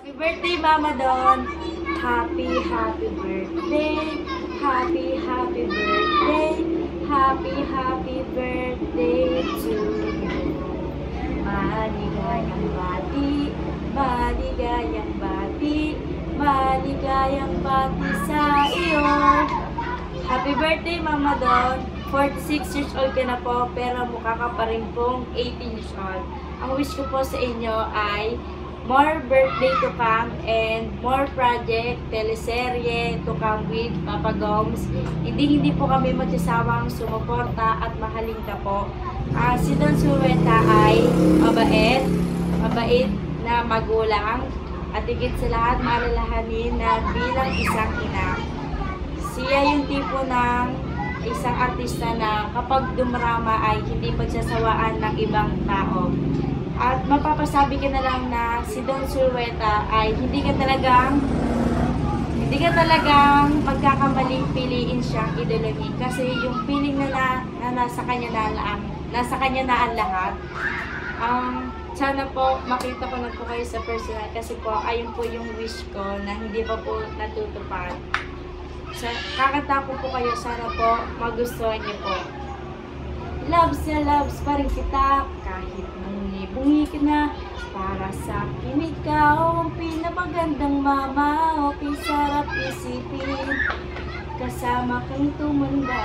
Happy birthday, Mama Don! Happy birthday! Happy birthday! Happy birthday to you! Maligayang bati, maligayang bati, maligayang bati sa iyo! Happy birthday, Mama Don! 46 years old ka na po, pero mukha ka pa rin pong 18 years old. Ang wish ko po sa inyo ay more birthday to come and more project, teleserye to come with Papa Gomes. Hindi po kami magsasawang sumuporta at mahalin ka po. Si Don Zulueta ay mabait na magulang at higit sa lahat malalahanin na bilang isang ina. Siya yung tipo ng isang artista na kapag dumarama ay hindi pagsasawaan ng ibang tao. At mapapasabi ka na lang na si Don Zulueta ay hindi ka talagang magkakamaling piliin siyang idologin kasi yung feeling na nasa kanya na ang lahat. Sana po makita ko na po kayo sa personal kasi po ayun po yung wish ko na hindi pa po natutupad. Kakanta ko po kayo, sana po magustuhan niyo po. Loves na loves pa rin kita kahit bungi ka na. Para sa akin ikaw ang pinapagandang mama. Okay, sarap isipin kasama kang tumanda.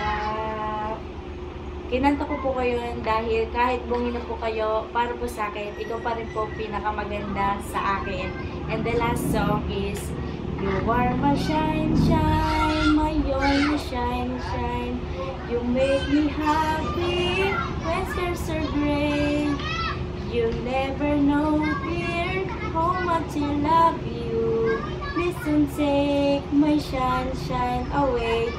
Kinanta ko po kayo dahil kahit bungi na po kayo, para po sa akin, ikaw pa rin po pinakamaganda sa akin. And the last song is You are my shine, shine, my only shine, shine. You make me happy when skies are gray. You never know, dear, how much I love you. Listen, take my shine, shine away.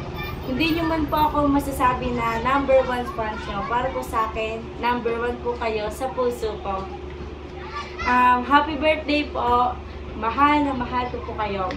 Hindi nyo man po ako masasabi na number 1 fan nyo. Para po sa akin, number 1 po kayo sa puso ko. Happy birthday po. Mahal na mahal ko po kayo.